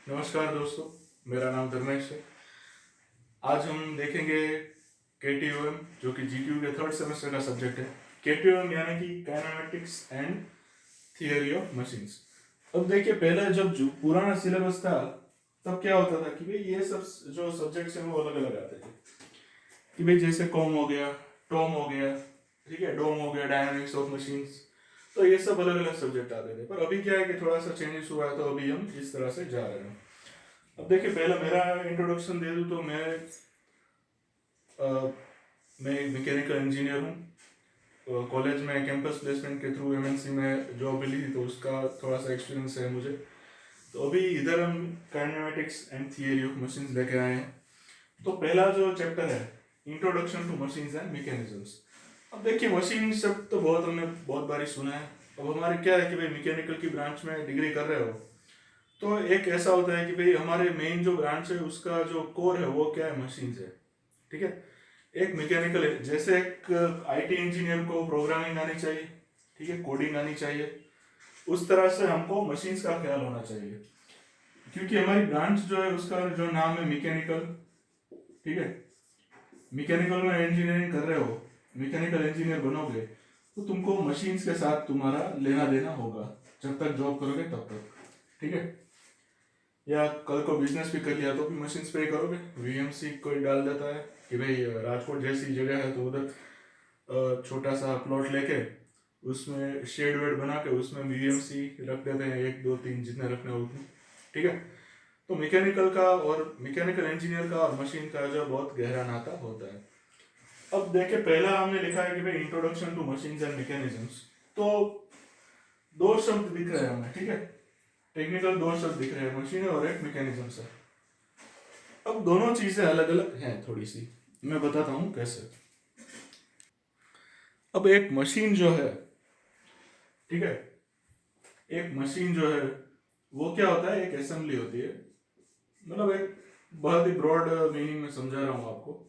नमस्कार दोस्तों, मेरा नाम धर्मेश है। आज हम देखेंगे केटीयूएम, जो कि जीक्यू के थर्ड सेमेस्टर का सब्जेक्ट है। केटीयूएम यानी कि kinematics and theory of machines. अब देखिए, पहले जब जो पुराना सिलेबस था तब क्या होता था कि भाई ये सब जो सब्जेक्ट्स हैं वो अलग अलग आते थे। कि भाई जैसे कॉम हो गया, टॉम हो गया, ठीक है, डोम हो गया, डायनामिक्स ऑफ मशीन्स। तो ये सब अलग अलग सब्जेक्ट आते थे। पर अभी क्या है कि थोड़ा सा चेंजेस हुआ है, तो अभी हम इस तरह से जा रहे हैं। अब देखिए, पहले मेरा इंट्रोडक्शन दे दूं तो अ, मैं एक मैकेनिकल इंजीनियर हूँ। कॉलेज में कैंपस प्लेसमेंट के थ्रू एमएनसी में जॉब मिली थी, तो उसका थोड़ा सा एक्सपीरियंस है मुझे। तो अभी इधर हम kinematics and theory of machines लेके आए हैं। तो पहला जो चैप्टर है, introduction to machines and mechanisms. अब देखिए, मशीन शब्द तो हमने बहुत बारी सुना है। अब हमारे क्या है कि भाई मैकेनिकल की ब्रांच में डिग्री कर रहे हो, तो एक ऐसा होता है कि भाई हमारे मेन जो ब्रांच है उसका जो कोर है वो क्या है, मशीन्स है। ठीक है। एक मैकेनिकल है, जैसे एक आईटी इंजीनियर को प्रोग्रामिंग आनी चाहिए, ठीक है, कोडिंग आनी चाहिए, उस तरह से हमको मशीन्स का ख्याल होना चाहिए। क्योंकि हमारी ब्रांच जो है उसका जो नाम है मैकेनिकल, ठीक है। मैकेनिकल में इंजीनियरिंग कर रहे हो, मैकेनिकल इंजीनियर बनोगे, तो तुमको मशीन्स के साथ तुम्हारा लेना देना होगा जब तक जॉब करोगे तब तक, ठीक है। या कल को बिजनेस भी कर लिया तो भी मशीन्स पे ही करोगे। वीएमसी कोई डाल देता है कि भाई राजकोट जैसी जगह है तो उधर छोटा सा प्लॉट लेके उसमें शेड वेड बना के उसमें वीएमसी रख देते हैं, एक दो तीन जितने रखने हो उतने, ठीक है। तो मैकेनिकल का और मैकेनिकल इंजीनियर का और मशीन का जो बहुत गहरा नाता होता है। अब देखिए, पहला हमने लिखा है कि भाई introduction to machines and mechanisms. तो दो शब्द दिख रहे हैं हमें, ठीक है। टेक्निकल दो शब्द दिख रहे हैं, मशीन और एक मैकेनिज्म से। अब दोनों चीजें अलग अलग हैं थोड़ी सी, मैं बताता हूँ कैसे। अब एक मशीन जो है, ठीक है, एक मशीन जो है वो क्या होता है, एक असेंबली होती है। मतलब एक बहुत ही ब्रॉड मीनिंग में समझा रहा हूँ आपको।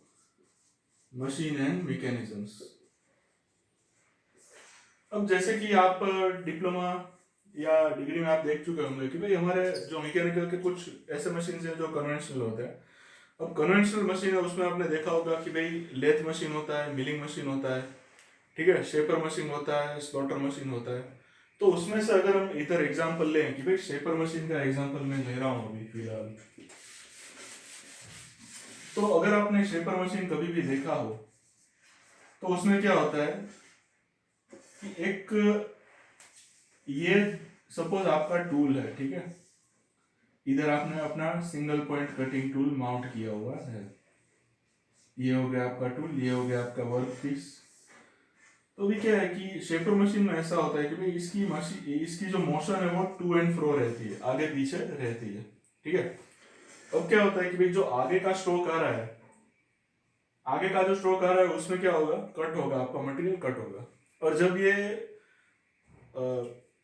Machine and mechanisms. अब जैसे कि आप डिप्लोमा या डिग्री में आप देख चुके होंगे कि भाई हमारे जो मैकेनिकल के कुछ ऐसे मशीन हैं जो कन्वेंशनल होते हैं। अब कन्वेंशनल मशीन है, उसमें आपने देखा होगा कि भाई लेथ मशीन होता है, मिलिंग मशीन होता है, ठीक है, शेपर मशीन होता है, स्लॉटर मशीन होता है। तो उसमें से अगर हम इधर एग्जांपल लें कि भाई शेपर मशीन का एग्जांपल मैं ले रहा हूँ अभी फिलहाल। तो अगर आपने शेपर मशीन कभी भी देखा हो तो उसमें क्या होता है कि एक ये सपोज आपका टूल है, ठीक है। इधर आपने अपना single point cutting tool mount किया हुआ है। ये हो गया आपका टूल, ये हो गया आपका वर्क पीस। तो भी क्या है कि शेपर मशीन में ऐसा होता है कि भाई इसकी मशीन, इसकी जो मोशन है वो टू एंड फ्रो रहती है, आगे पीछे रहती है, ठीक है। अब क्या होता है कि भाई जो आगे का स्ट्रोक आ रहा है, आगे का जो स्ट्रोक आ रहा है उसमें क्या होगा, कट होगा, आपका मटेरियल कट होगा। और जब ये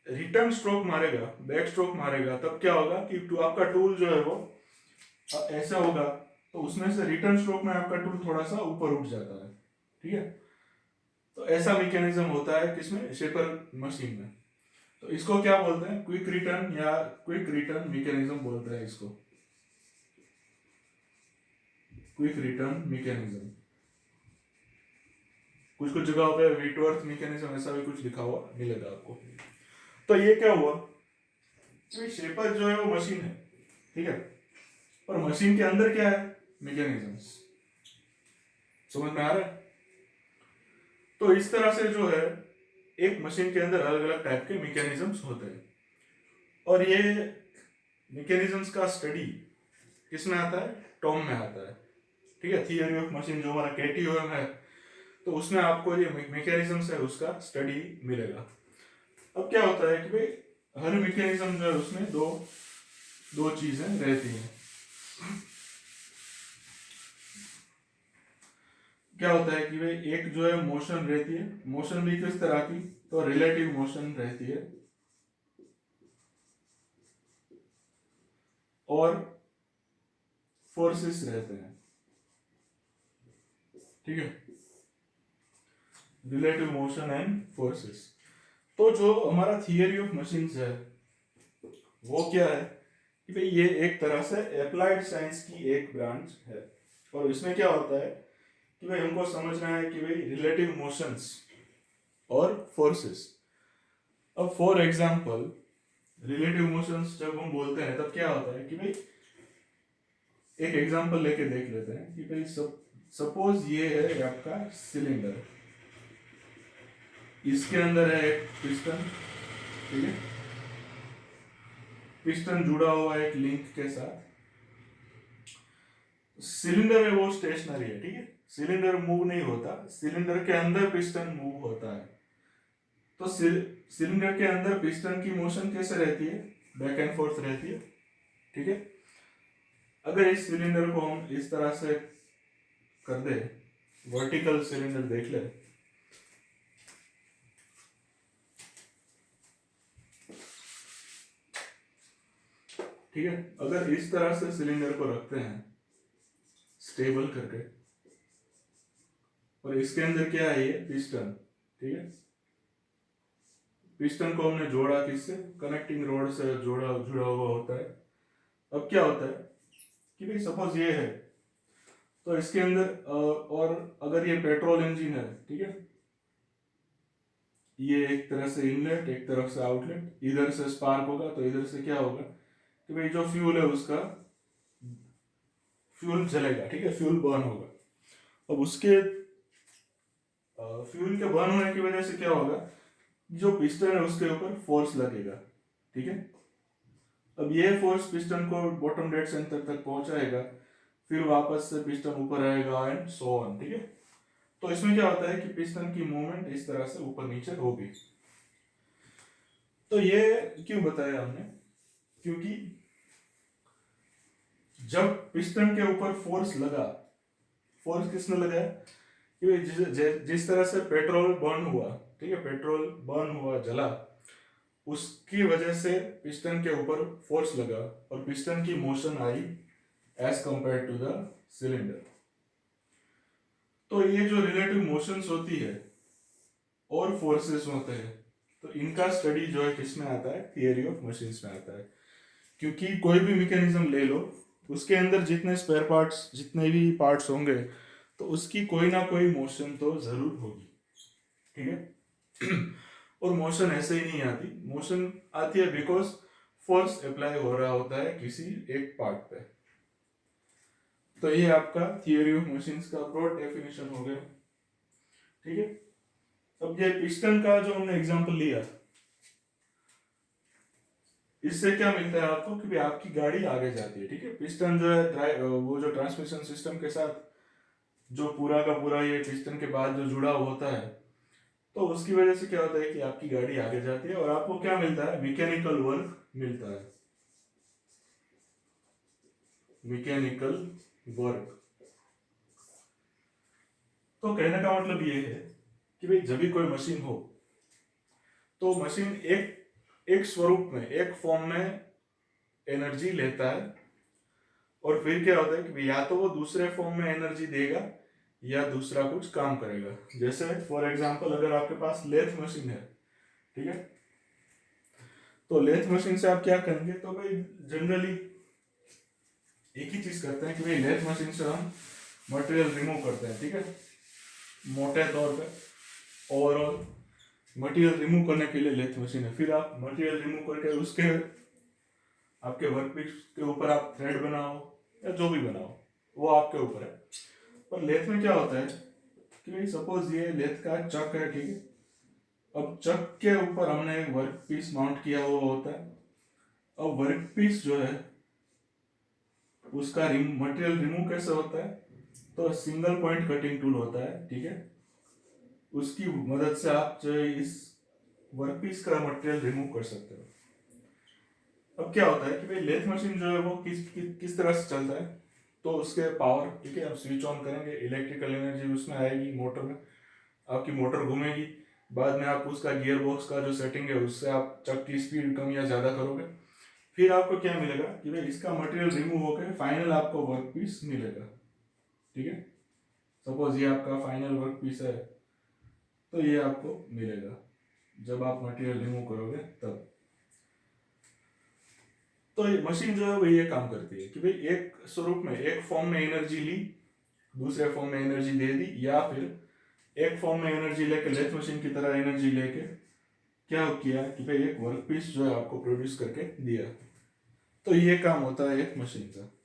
रिटर्न स्ट्रोक मारेगा, बैक स्ट्रोक मारेगा, तब क्या होगा कि आपका टूल जो है वो ऐसा होगा, तो उसमें से रिटर्न स्ट्रोक में आपका टूल थोड़ा सा ऊपर उठ जाता है, ठीक है। तो ऐसा मैकेनिज्म होता है किसमें, शेपर मशीन में। तो इसको क्या बोलते हैं, क्विक रिटर्न या क्विक रिटर्न मैकेनिज्म बोलते हैं इसको, क्विक रिटर्न मैकेनिज्म। कुछ कुछ जगहों पे विटवर्थ मैकेनिज्म ऐसा भी कुछ लिखा हुआ मिलेगा आपको। तो ये क्या हुआ कि शेपर जो है वो मशीन है, ठीक है, और मशीन के अंदर क्या है, मैकेनिज्म्स। समझ में आ रहा है। तो इस तरह से जो है एक मशीन के अंदर अलग अलग टाइप के मैकेनिज्म्स होते हैं। और ये मैकेनिज्म्स का स्टडी किस में आता है, टॉम में आता है, ठीक है। थियरी ऑफ मशीन जो हमारा केटीओएम है, तो उसमें आपको ये मैकेनिज्म्स है उसका स्टडी मिलेगा। अब क्या होता है कि भाई हर मैकेनिज्म जो है उसमें दो दो चीजें रहती हैं। क्या होता है कि भाई एक जो है मोशन रहती है, मोशन भी किस तरह की, तो रिलेटिव मोशन रहती है, और फोर्सेस रहते हैं, ठीक है, रिलेटिव मोशन एंड फोर्सेस। तो जो हमारा थियरी ऑफ मशीन्स है वो क्या है कि भाई ये एक तरह से अप्लाइड साइंस की एक ब्रांच है। और इसमें क्या होता है कि भाई हमको समझना है कि भाई रिलेटिव मोशंस और फोर्सेस। अब फॉर एग्जांपल रिलेटिव मोशंस जब हम बोलते हैं तब क्या होता है कि भाई एक एग्जांपल लेके देख लेते हैं कि भाई सपोज ये है आपका सिलेंडर, इसके अंदर है एक पिस्टन, ठीक है, पिस्टन जुड़ा हुआ है एक लिंक के साथ। सिलेंडर है वो स्टेशनरी है, ठीक है, सिलेंडर मूव नहीं होता, सिलेंडर के अंदर पिस्टन मूव होता है। तो सिलेंडर के अंदर पिस्टन की मोशन कैसे रहती है, बैक एंड फोर्थ रहती है, ठीक है। अगर इस सिलेंडर को हम इस तरह से कर दे, वर्टिकल सिलेंडर देख ले, ठीक है, अगर इस तरह से सिलेंडर को रखते हैं स्टेबल करके, और इसके अंदर क्या है, ये पिस्टन, ठीक है, पिस्टन को हमने जोड़ा किससे, कनेक्टिंग रोड से जुड़ा हुआ होता है। अब क्या होता है कि भाई सपोज ये है, तो इसके अंदर और अगर ये पेट्रोल इंजन है, ठीक है, ये एक तरह से इनलेट एक तरफ से आउटलेट, इधर से स्पार्क होगा तो इधर से क्या होगा कि भाई जो फ्यूल है उसका फ्यूल जलेगा, ठीक है, फ्यूल बर्न होगा। अब उसके फ्यूल के बर्न होने की वजह से क्या होगा, जो पिस्टन है उसके ऊपर फोर्स लगेगा, ठीक है। अब ये फोर्स पिस्टन को बॉटम डेड सेंटर तक पहुंचाएगा, फिर वापस से पिस्टन ऊपर आएगा एंड सो ऑन, ठीक है। तो इसमें क्या होता है कि पिस्टन की मूवमेंट इस तरह से ऊपर नीचे होगी। तो ये क्यों बताया हमने, क्योंकि जब पिस्टन के ऊपर फोर्स लगा, फोर्स किसने लगाया कि जिस तरह से पेट्रोल बर्न हुआ, ठीक है, पेट्रोल बर्न हुआ जला, उसकी वजह से पिस्टन के ऊपर फोर्स लगा और पिस्टन की motion I as compare to the cylinder. तो ये जो रिलेटिव मोशंस होती है और फोर्सेस होते हैं, तो इनका स्टडी जो है किसमें आता है, थियरी ऑफ मशीन्स में आता है। क्योंकि कोई भी मैकेनिज्म ले लो, उसके अंदर जितने स्पेयर पार्ट्स, जितने भी पार्ट्स होंगे, तो उसकी कोई ना कोई मोशन तो जरूर होगी, ठीक है। और मोशन ऐसे ही नहीं आती, मोशन आती है बिकॉज फोर्स अप्लाई हो रहा होता है किसी एक पार्ट पे। तो ये आपका थियरी ऑफ मशीन्स का ब्रॉड डेफिनेशन हो गया, ठीक है। अब ये पिस्टन का जो हमने एग्जांपल लिया, इससे क्या मिलता है आपको कि भी आपकी गाड़ी आगे जाती है, ठीक है। पिस्टन जो है वो जो ट्रांसमिशन सिस्टम के साथ जो पूरा का पूरा ये पिस्टन के बाद जो जुड़ा होता है, तो उसकी वजह से क्या होता है कि आपकी गाड़ी आगे जाती है और आपको क्या मिलता है, मैकेनिकल वर्क मिलता है, मैकेनिकल वर्क। तो कहने का मतलब ये है कि भाई जब भी कोई मशीन हो, तो मशीन एक एक स्वरूप में, एक फॉर्म में एनर्जी लेता है, और फिर क्या होता है कि या तो वो दूसरे फॉर्म में एनर्जी देगा या दूसरा कुछ काम करेगा। जैसे फॉर एग्जांपल अगर आपके पास लेथ मशीन है, ठीक है, तो लेथ मशीन से आप क्या करेंगे, तो भाई जनरली एक ही चीज करते हैं कि भाई लेथ मशीन से हम मटेरियल रिमूव करते हैं, ठीक है, मोटे तौर पे ओवरऑल मटेरियल रिमूव करने के लिए लेथ मशीन है। फिर आप मटेरियल रिमूव करके उसके आपके वर्कपीस के ऊपर आप थ्रेड बनाओ या जो भी बनाओ, वो आपके ऊपर है। पर लेथ में क्या होता है कि भाई सपोज ये लेथ का चक है, ठीक है, अब चक के ऊपर हमने एक वर्क पीस माउंट किया हुआ होता है। अब वर्क पीस जो है उसका मटेरियल रिमूव कैसे होता है, तो सिंगल पॉइंट कटिंग टूल होता है, ठीक है, उसकी मदद से आप जो है इस वर्कपीस का मटेरियल रिमूव कर सकते हो। अब क्या होता है कि भाई लेथ मशीन जो है वो किस तरह से चलता है, तो उसके पावर, ठीक है, आप स्विच ऑन करेंगे, इलेक्ट्रिकल एनर्जी उसमें आएगी मोटर में, आपकी मोटर घूमेगी, बाद में आप उसका गियर बॉक्स का जो सेटिंग है उससे आप चक की स्पीड कम या ज़्यादा करोगे, फिर आपको क्या मिलेगा कि भाई इसका मटेरियल रिमूव होकर फाइनल आपको वर्क पीस मिलेगा, ठीक है। सपोज ये आपका फाइनल वर्क पीस है, तो ये आपको मिलेगा जब आप मटेरियल रिमूव करोगे तब। तो ये मशीन जो है वो ये काम करती है कि भाई एक स्वरूप में एक फॉर्म में एनर्जी ली, दूसरे फॉर्म में एनर्जी दे दी, या फिर एक फॉर्म में एनर्जी लेके लेथ मशीन की तरह एनर्जी लेके क्या किया कि भाई एक वर्क पीस जो है आपको प्रोड्यूस करके दिया। तो ये काम होता है एक मशीन का।